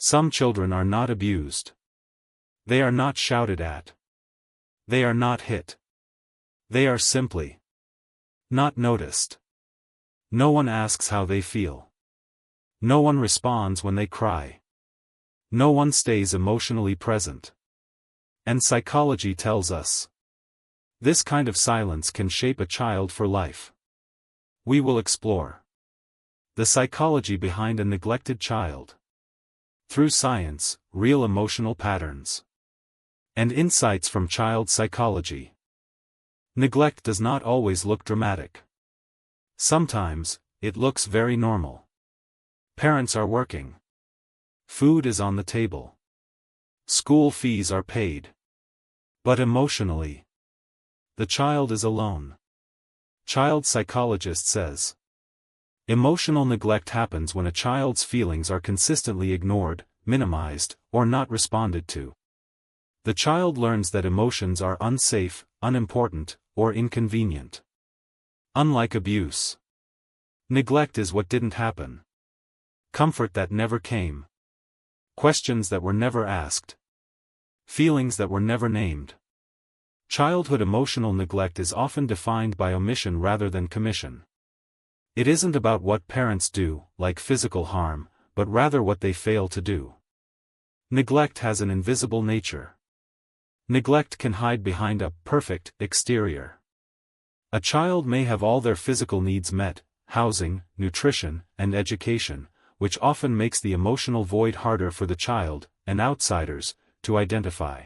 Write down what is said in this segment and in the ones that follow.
Some children are not abused. They are not shouted at. They are not hit. They are simply not noticed. No one asks how they feel. No one responds when they cry. No one stays emotionally present. And psychology tells us this kind of silence can shape a child for life. We will explore the psychology behind a neglected child through science, real emotional patterns, and insights from child psychology. Neglect does not always look dramatic. Sometimes, it looks very normal. Parents are working. Food is on the table. School fees are paid. But emotionally, the child is alone. Child psychologist says emotional neglect happens when a child's feelings are consistently ignored, minimized, or not responded to. The child learns that emotions are unsafe, unimportant, or inconvenient. Unlike abuse, neglect is what didn't happen. Comfort that never came. Questions that were never asked. Feelings that were never named. Childhood emotional neglect is often defined by omission rather than commission. It isn't about what parents do, like physical harm, but rather what they fail to do. Neglect has an invisible nature. Neglect can hide behind a perfect exterior. A child may have all their physical needs met, housing, nutrition, and education, which often makes the emotional void harder for the child, and outsiders, to identify.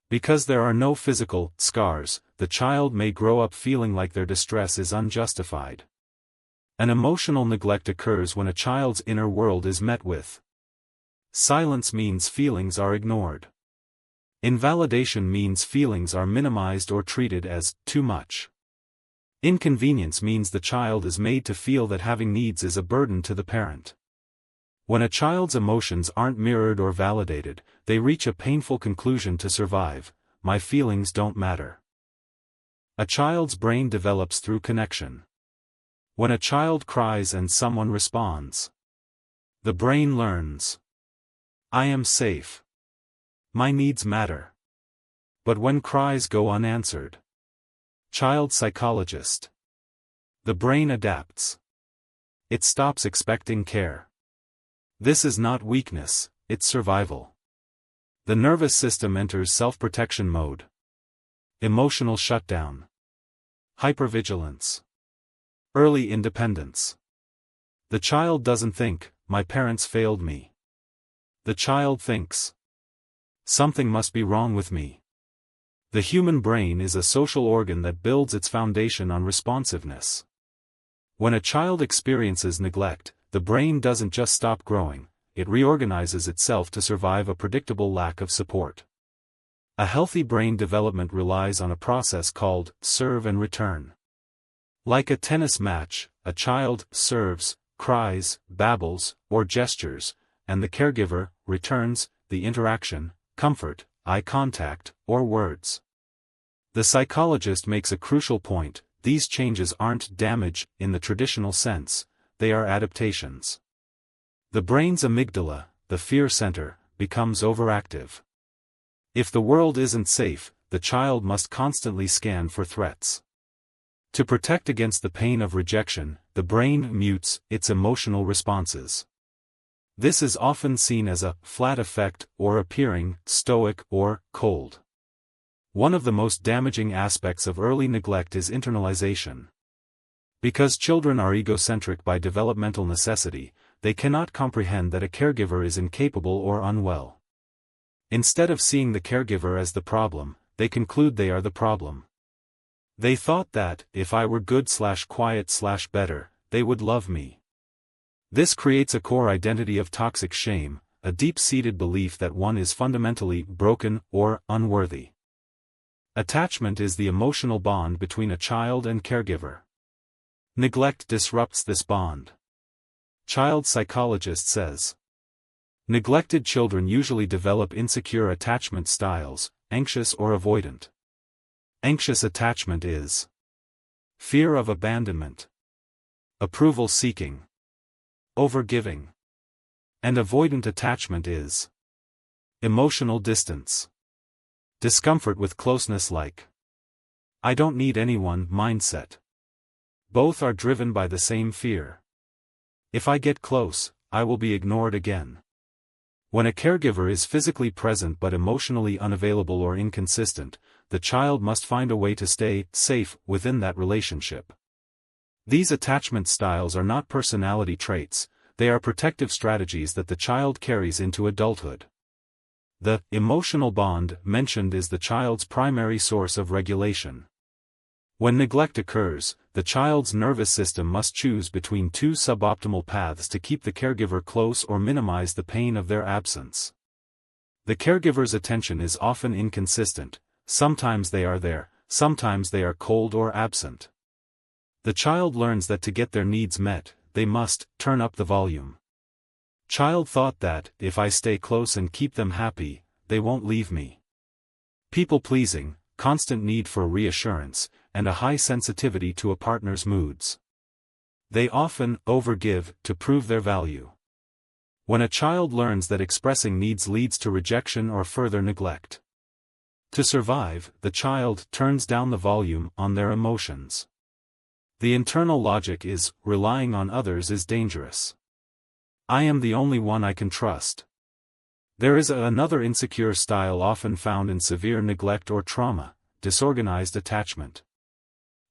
Because there are no physical scars, the child may grow up feeling like their distress is unjustified. An emotional neglect occurs when a child's inner world is met with silence means feelings are ignored. Invalidation means feelings are minimized or treated as too much. Inconvenience means the child is made to feel that having needs is a burden to the parent. When a child's emotions aren't mirrored or validated, they reach a painful conclusion to survive: my feelings don't matter. A child's brain develops through connection. When a child cries and someone responds, the brain learns, I am safe. My needs matter. But when cries go unanswered, child psychologist, the brain adapts. It stops expecting care. This is not weakness, it's survival. The nervous system enters self-protection mode. Emotional shutdown. Hypervigilance. Early independence. The child doesn't think, my parents failed me. The child thinks, something must be wrong with me. The human brain is a social organ that builds its foundation on responsiveness. When a child experiences neglect, the brain doesn't just stop growing, it reorganizes itself to survive a predictable lack of support. A healthy brain development relies on a process called serve and return. Like a tennis match, a child serves, cries, babbles, or gestures, and the caregiver returns the interaction, comfort, eye contact, or words. The psychologist makes a crucial point: these changes aren't damage in the traditional sense, they are adaptations. The brain's amygdala, the fear center, becomes overactive. If the world isn't safe, the child must constantly scan for threats. To protect against the pain of rejection, the brain mutes its emotional responses. This is often seen as a flat effect or appearing stoic or cold. One of the most damaging aspects of early neglect is internalization. Because children are egocentric by developmental necessity, they cannot comprehend that a caregiver is incapable or unwell. Instead of seeing the caregiver as the problem, they conclude they are the problem. They thought that, if I were good/quiet/better, they would love me. This creates a core identity of toxic shame, a deep-seated belief that one is fundamentally broken or unworthy. Attachment is the emotional bond between a child and caregiver. Neglect disrupts this bond. Child psychologist says, neglected children usually develop insecure attachment styles, anxious or avoidant. Anxious attachment is fear of abandonment, approval seeking, overgiving. And avoidant attachment is emotional distance. Discomfort with closeness, like I don't need anyone mindset. Both are driven by the same fear. If I get close, I will be ignored again. When a caregiver is physically present but emotionally unavailable or inconsistent, the child must find a way to stay safe within that relationship. These attachment styles are not personality traits, they are protective strategies that the child carries into adulthood. The emotional bond mentioned is the child's primary source of regulation. When neglect occurs, the child's nervous system must choose between two suboptimal paths to keep the caregiver close or minimize the pain of their absence. The caregiver's attention is often inconsistent, sometimes they are there, sometimes they are cold or absent. The child learns that to get their needs met, they must turn up the volume. Child thought that, if I stay close and keep them happy, they won't leave me. People-pleasing, constant need for reassurance, and a high sensitivity to a partner's moods. They often overgive to prove their value. When a child learns that expressing needs leads to rejection or further neglect. To survive, the child turns down the volume on their emotions. The internal logic is, relying on others is dangerous. I am the only one I can trust. There is another insecure style often found in severe neglect or trauma, disorganized attachment.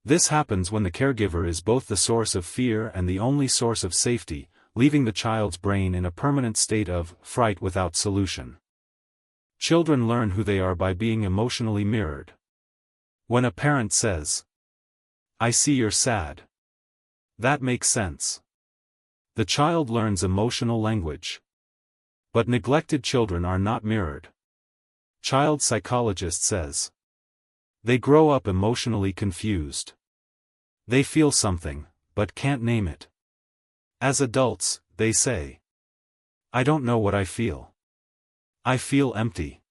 This happens when the caregiver is both the source of fear and the only source of safety, leaving the child's brain in a permanent state of fright without solution. Children learn who they are by being emotionally mirrored. When a parent says, "I see you're sad. That makes sense." The child learns emotional language. But neglected children are not mirrored. Child psychologist says, they grow up emotionally confused. They feel something, but can't name it. As adults, they say, I don't know what I feel. I feel empty.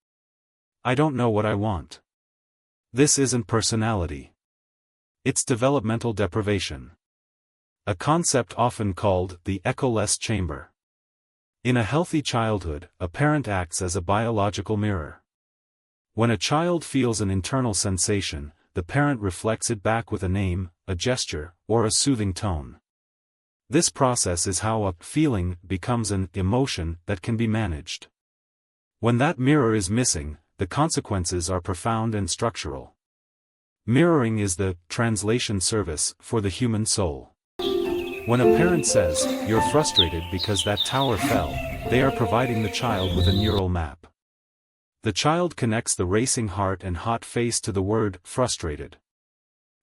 I don't know what I want. This isn't personality. It's developmental deprivation. A concept often called the echoless chamber. In a healthy childhood, a parent acts as a biological mirror. When a child feels an internal sensation, the parent reflects it back with a name, a gesture, or a soothing tone. This process is how a feeling becomes an emotion that can be managed. When that mirror is missing, the consequences are profound and structural. Mirroring is the translation service for the human soul. When a parent says, "You're frustrated because that tower fell," they are providing the child with a neural map. The child connects the racing heart and hot face to the word frustrated.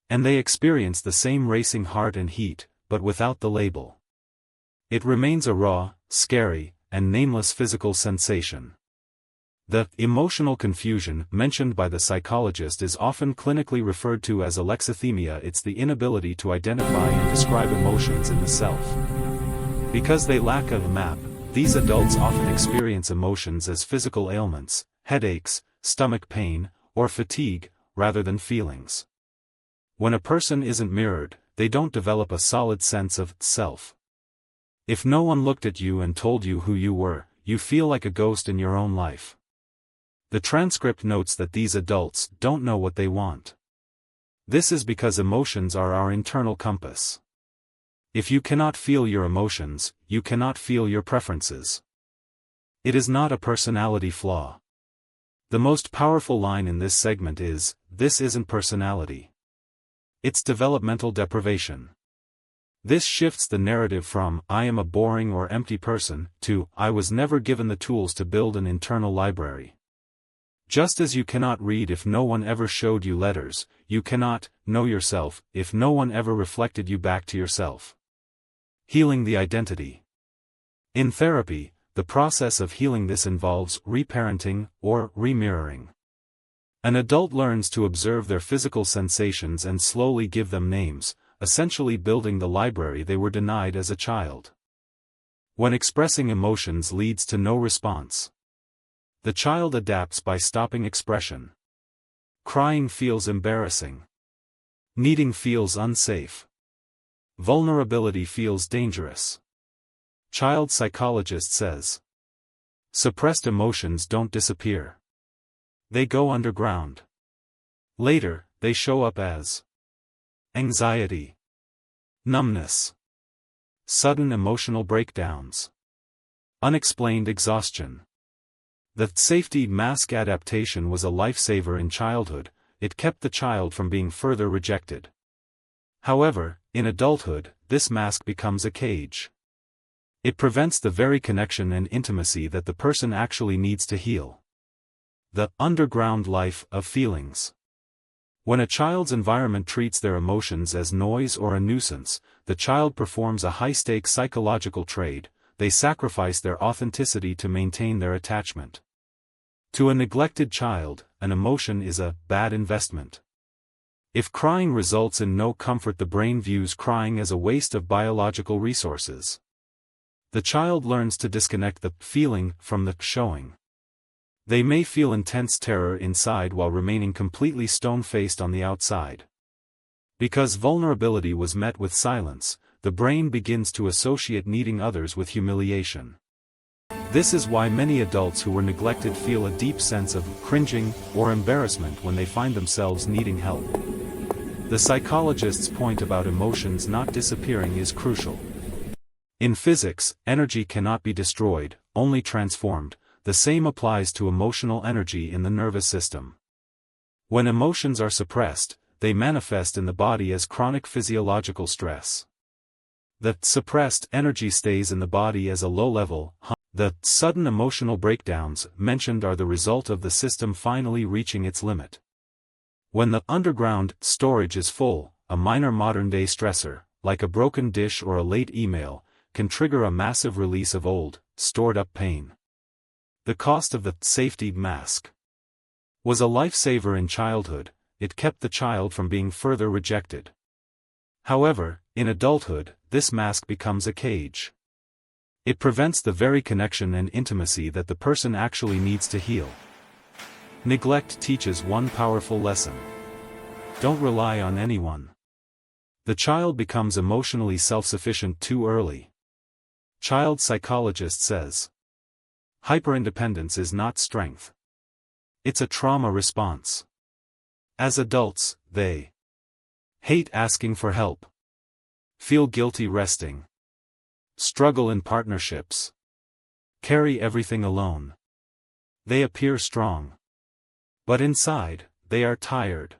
And they experience the same racing heart and heat, but without the label. It remains a raw, scary, and nameless physical sensation. The emotional confusion mentioned by the psychologist is often clinically referred to as alexithymia. It's the inability to identify and describe emotions in the self. Because they lack a map, these adults often experience emotions as physical ailments, headaches, stomach pain, or fatigue, rather than feelings. When a person isn't mirrored, they don't develop a solid sense of self. If no one looked at you and told you who you were, you feel like a ghost in your own life. The transcript notes that these adults don't know what they want. This is because emotions are our internal compass. If you cannot feel your emotions, you cannot feel your preferences. It is not a personality flaw. The most powerful line in this segment is, "This isn't personality. It's developmental deprivation." This shifts the narrative from, "I am a boring or empty person," to, "I was never given the tools to build an internal library." Just as you cannot read if no one ever showed you letters, you cannot know yourself if no one ever reflected you back to yourself. Healing the identity. In therapy, the process of healing this involves reparenting or remirroring. An adult learns to observe their physical sensations and slowly give them names, essentially building the library they were denied as a child. When expressing emotions leads to no response, the child adapts by stopping expression. Crying feels embarrassing. Needing feels unsafe. Vulnerability feels dangerous. Child psychologist says. Suppressed emotions don't disappear. They go underground. Later, they show up as anxiety, numbness, sudden emotional breakdowns, unexplained exhaustion. The safety mask adaptation was a lifesaver in childhood. It kept the child from being further rejected. However, in adulthood, this mask becomes a cage. It prevents the very connection and intimacy that the person actually needs to heal. The underground life of feelings. When a child's environment treats their emotions as noise or a nuisance, the child performs a high-stakes psychological trade. They sacrifice their authenticity to maintain their attachment. To a neglected child, an emotion is a bad investment. If crying results in no comfort, the brain views crying as a waste of biological resources. The child learns to disconnect the feeling from the showing. They may feel intense terror inside while remaining completely stone-faced on the outside. Because vulnerability was met with silence, the brain begins to associate needing others with humiliation. This is why many adults who were neglected feel a deep sense of cringing or embarrassment when they find themselves needing help. The psychologist's point about emotions not disappearing is crucial. In physics, energy cannot be destroyed, only transformed. The same applies to emotional energy in the nervous system. When emotions are suppressed, they manifest in the body as chronic physiological stress. The suppressed energy stays in the body as a low-level. The sudden emotional breakdowns mentioned are the result of the system finally reaching its limit. When the underground storage is full, a minor modern-day stressor, like a broken dish or a late email, can trigger a massive release of old, stored-up pain. The cost of the safety mask was a lifesaver in childhood. It kept the child from being further rejected. However, in adulthood, this mask becomes a cage. It prevents the very connection and intimacy that the person actually needs to heal. Neglect teaches one powerful lesson. Don't rely on anyone. The child becomes emotionally self-sufficient too early. Child psychologist says. Hyperindependence is not strength. It's a trauma response. As adults, they hate asking for help, feel guilty resting, struggle in partnerships, carry everything alone. They appear strong, but inside, they are tired.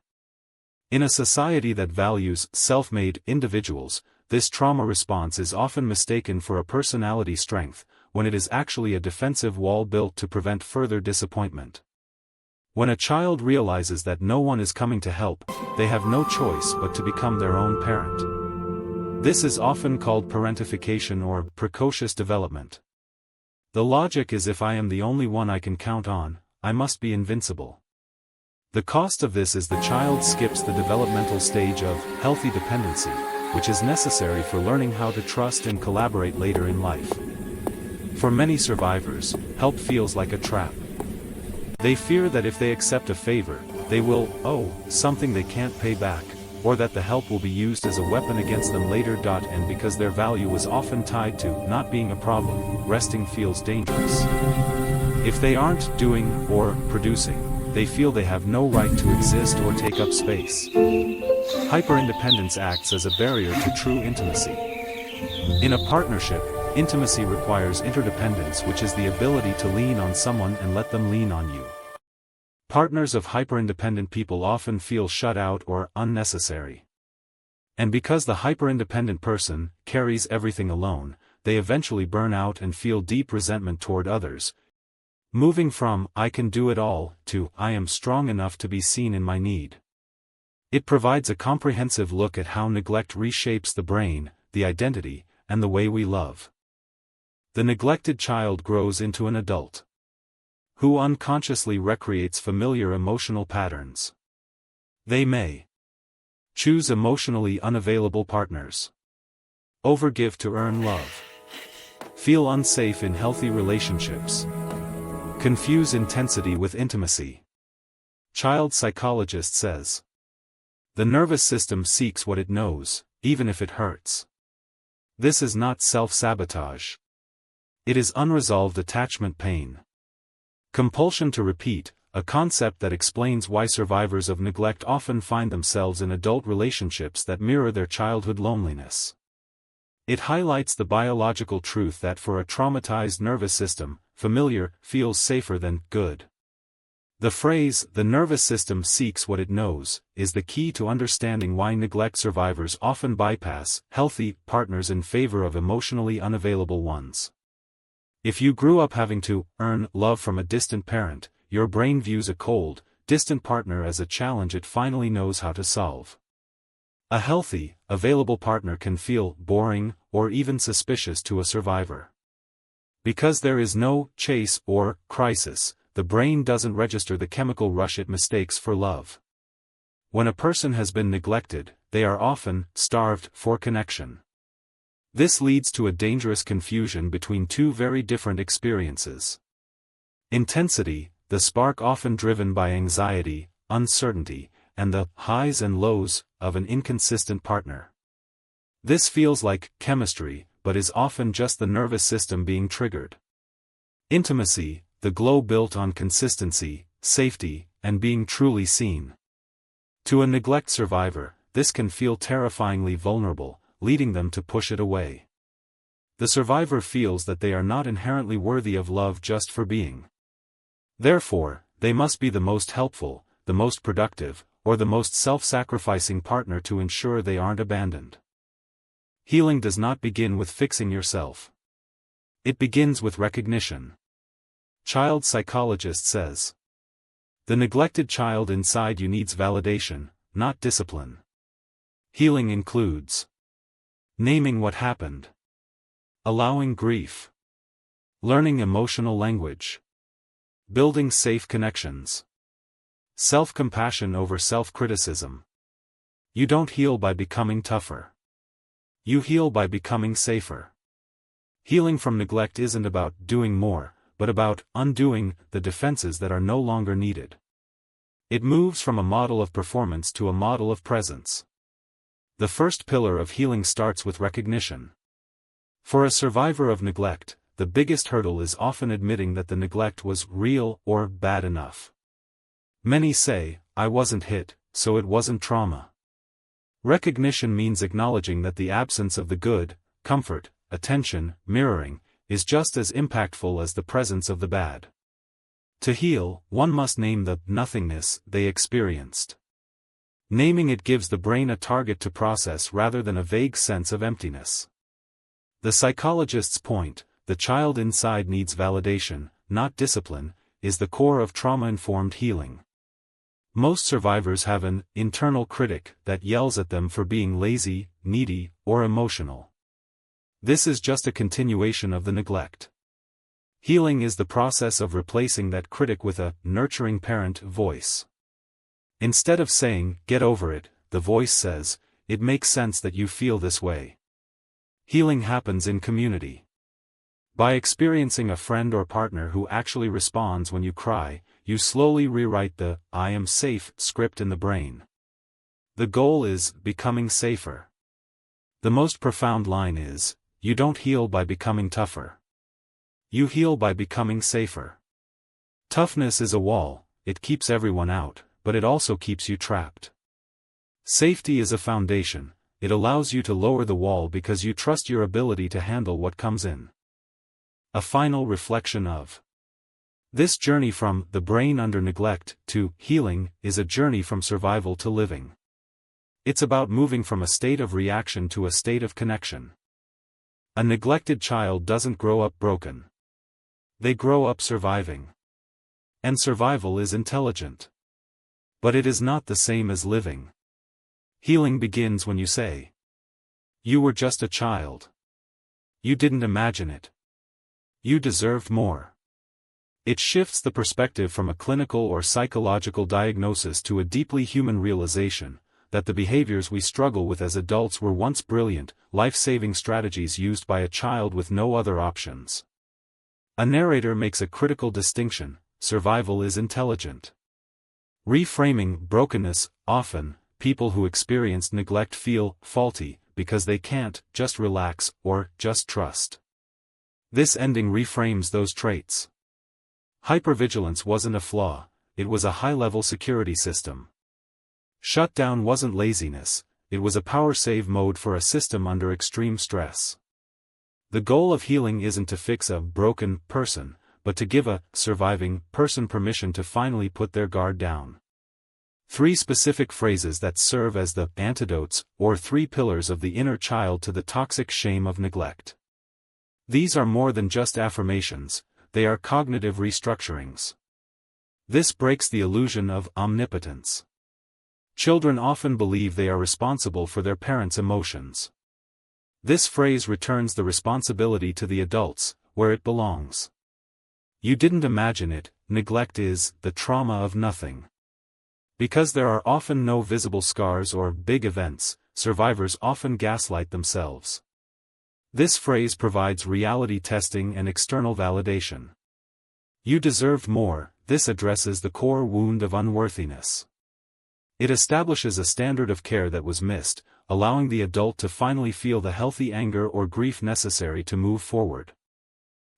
In a society that values self-made individuals, this trauma response is often mistaken for a personality strength, when it is actually a defensive wall built to prevent further disappointment. When a child realizes that no one is coming to help, they have no choice but to become their own parent. This is often called parentification or precocious development. The logic is, if I am the only one I can count on, I must be invincible. The cost of this is the child skips the developmental stage of healthy dependency, which is necessary for learning how to trust and collaborate later in life. For many survivors, help feels like a trap. They fear that if they accept a favor, they will owe something they can't pay back, or that the help will be used as a weapon against them later. And because their value is often tied to not being a problem, resting feels dangerous. If they aren't doing or producing, they feel they have no right to exist or take up space. Hyperindependence acts as a barrier to true intimacy. In a partnership, intimacy requires interdependence, which is the ability to lean on someone and let them lean on you. Partners of hyperindependent people often feel shut out or unnecessary. And because the hyperindependent person carries everything alone, they eventually burn out and feel deep resentment toward others, moving from "I can do it all" to "I am strong enough to be seen in my need." It provides a comprehensive look at how neglect reshapes the brain, the identity, and the way we love. The neglected child grows into an adult who unconsciously recreates familiar emotional patterns. They may choose emotionally unavailable partners, overgive to earn love, feel unsafe in healthy relationships, confuse intensity with intimacy. Child psychologist says. The nervous system seeks what it knows, even if it hurts. This is not self-sabotage. It is unresolved attachment pain. Compulsion to repeat, a concept that explains why survivors of neglect often find themselves in adult relationships that mirror their childhood loneliness. It highlights the biological truth that for a traumatized nervous system, familiar feels safer than good. The phrase, "the nervous system seeks what it knows," is the key to understanding why neglect survivors often bypass healthy partners in favor of emotionally unavailable ones. If you grew up having to earn love from a distant parent, your brain views a cold, distant partner as a challenge it finally knows how to solve. A healthy, available partner can feel boring, or even suspicious to a survivor. Because there is no chase or crisis, the brain doesn't register the chemical rush it mistakes for love. When a person has been neglected, they are often starved for connection. This leads to a dangerous confusion between two very different experiences. Intensity, the spark often driven by anxiety, uncertainty, and the highs and lows of an inconsistent partner. This feels like chemistry, but is often just the nervous system being triggered. Intimacy, the glow built on consistency, safety, and being truly seen. To a neglect survivor, this can feel terrifyingly vulnerable, leading them to push it away. The survivor feels that they are not inherently worthy of love just for being. Therefore, they must be the most helpful, the most productive, or the most self-sacrificing partner to ensure they aren't abandoned. Healing does not begin with fixing yourself. It begins with recognition. Child psychologist says, "The neglected child inside you needs validation, not discipline." Healing includes naming what happened, allowing grief, learning emotional language, building safe connections, self-compassion over self-criticism. You don't heal by becoming tougher. You heal by becoming safer. Healing from neglect isn't about doing more, but about undoing the defenses that are no longer needed. It moves from a model of performance to a model of presence. The first pillar of healing starts with recognition. For a survivor of neglect, the biggest hurdle is often admitting that the neglect was real or bad enough. Many say, "I wasn't hit, so it wasn't trauma." Recognition means acknowledging that the absence of the good, comfort, attention, mirroring, is just as impactful as the presence of the bad. To heal, one must name the nothingness they experienced. Naming it gives the brain a target to process rather than a vague sense of emptiness. The psychologist's point, the child inside needs validation, not discipline, is the core of trauma-informed healing. Most survivors have an internal critic that yells at them for being lazy, needy, or emotional. This is just a continuation of the neglect. Healing is the process of replacing that critic with a nurturing parent voice. Instead of saying, "Get over it," the voice says, "It makes sense that you feel this way." Healing happens in community. By experiencing a friend or partner who actually responds when you cry, you slowly rewrite the "I am safe" script in the brain. The goal is becoming safer. The most profound line is, you don't heal by becoming tougher. You heal by becoming safer. Toughness is a wall, it keeps everyone out, but it also keeps you trapped. Safety is a foundation, it allows you to lower the wall because you trust your ability to handle what comes in. A final reflection of this journey from the brain under neglect to healing is a journey from survival to living. It's about moving from a state of reaction to a state of connection. A neglected child doesn't grow up broken. They grow up surviving. And survival is intelligent. But it is not the same as living. Healing begins when you say, "You were just a child. You didn't imagine it. You deserved more." It shifts the perspective from a clinical or psychological diagnosis to a deeply human realization that the behaviors we struggle with as adults were once brilliant, life-saving strategies used by a child with no other options. A narrator makes a critical distinction: survival is intelligent. Reframing brokenness. Often, people who experience neglect feel faulty because they can't just relax or just trust. This ending reframes those traits. Hypervigilance wasn't a flaw, it was a high-level security system. Shutdown wasn't laziness, it was a power-save mode for a system under extreme stress. The goal of healing isn't to fix a broken person, but to give a surviving person permission to finally put their guard down. 3 specific phrases that serve as the antidotes, or 3 pillars of the inner child to the toxic shame of neglect. These are more than just affirmations, they are cognitive restructurings. This breaks the illusion of omnipotence. Children often believe they are responsible for their parents' emotions. This phrase returns the responsibility to the adults, where it belongs. You didn't imagine it, neglect is the trauma of nothing. Because there are often no visible scars or big events, survivors often gaslight themselves. This phrase provides reality testing and external validation. You deserved more. This addresses the core wound of unworthiness. It establishes a standard of care that was missed, allowing the adult to finally feel the healthy anger or grief necessary to move forward.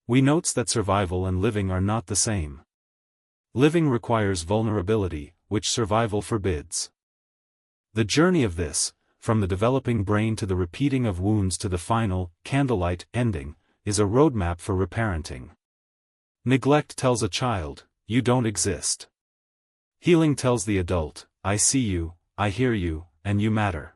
We note that survival and living are not the same. Living requires vulnerability, which survival forbids. The journey of this, from the developing brain to the repeating of wounds to the final, candlelight ending, is a roadmap for reparenting. Neglect tells a child, you don't exist. Healing tells the adult, I see you, I hear you, and you matter.